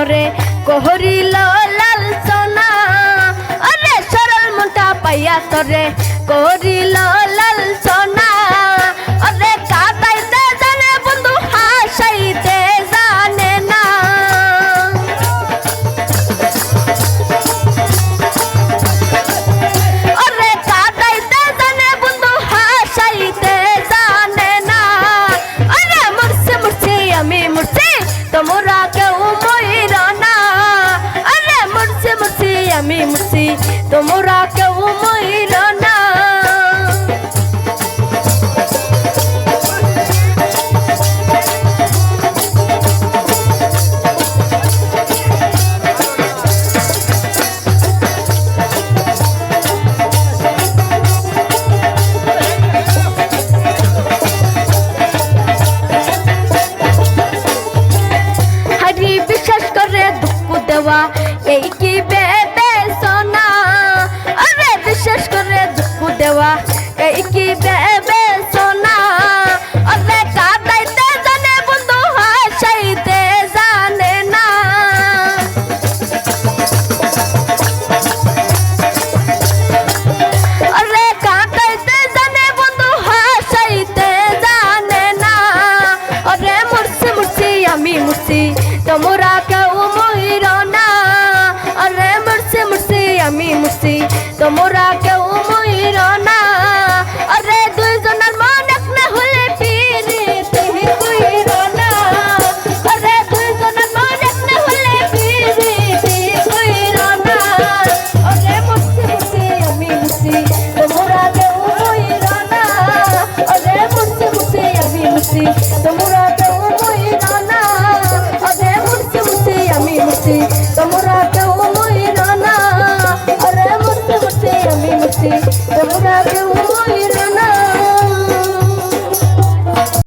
তরে কহরিল লাল সোনা আরে সরল মনটা পাইয়া তরে কহরিল লাল সোনা আরে কাটাইতে জানে বন্ধু হাসাইতে জানে না আরে কাটাইতে জানে বন্ধু হাসাইতে জানে না আরে মুরসি মুরসি আমি মুরসি তোমরা কেউ মইর না আরে মুরসি মুরসি আমি মুরসি তোমরা কেউ মইর না হারি বিশ্বাস করে দুঃখ দেওয়া এই কি বেবেসনা আরে বিশ্বাস করে দুঃখ দেওয়া এই কি বেবেসনা আরে কাটাইতে জানে বন্ধু হাসাইতে জানে না আরে কাটাইতে জানে বন্ধু হাসাইতে জানে না আরে মুরসি মুরসি আমি মুরসি তোমরা কেউ মইর না আরে মুরসি মুরসি আমি মুরসি তোমরা কেউ মইর না আরে দুইজনের মন এক না হলে পিরিতে কইর না আরে দুইজনের মন এক না হলে পিরিতে কইর না আরে মুরসি মুরসি আমি মুরসি তোমরা কেউ মইর না আরে মুরসি মুরসি আমি মুরসি তোমরা কেউ মইর না আরে মুরসি মুরসি আমি মুরসি তোমরা কেউ মইর না আরে মুরসি মুরসি আমি মুরসি তোমরা কেউ মইর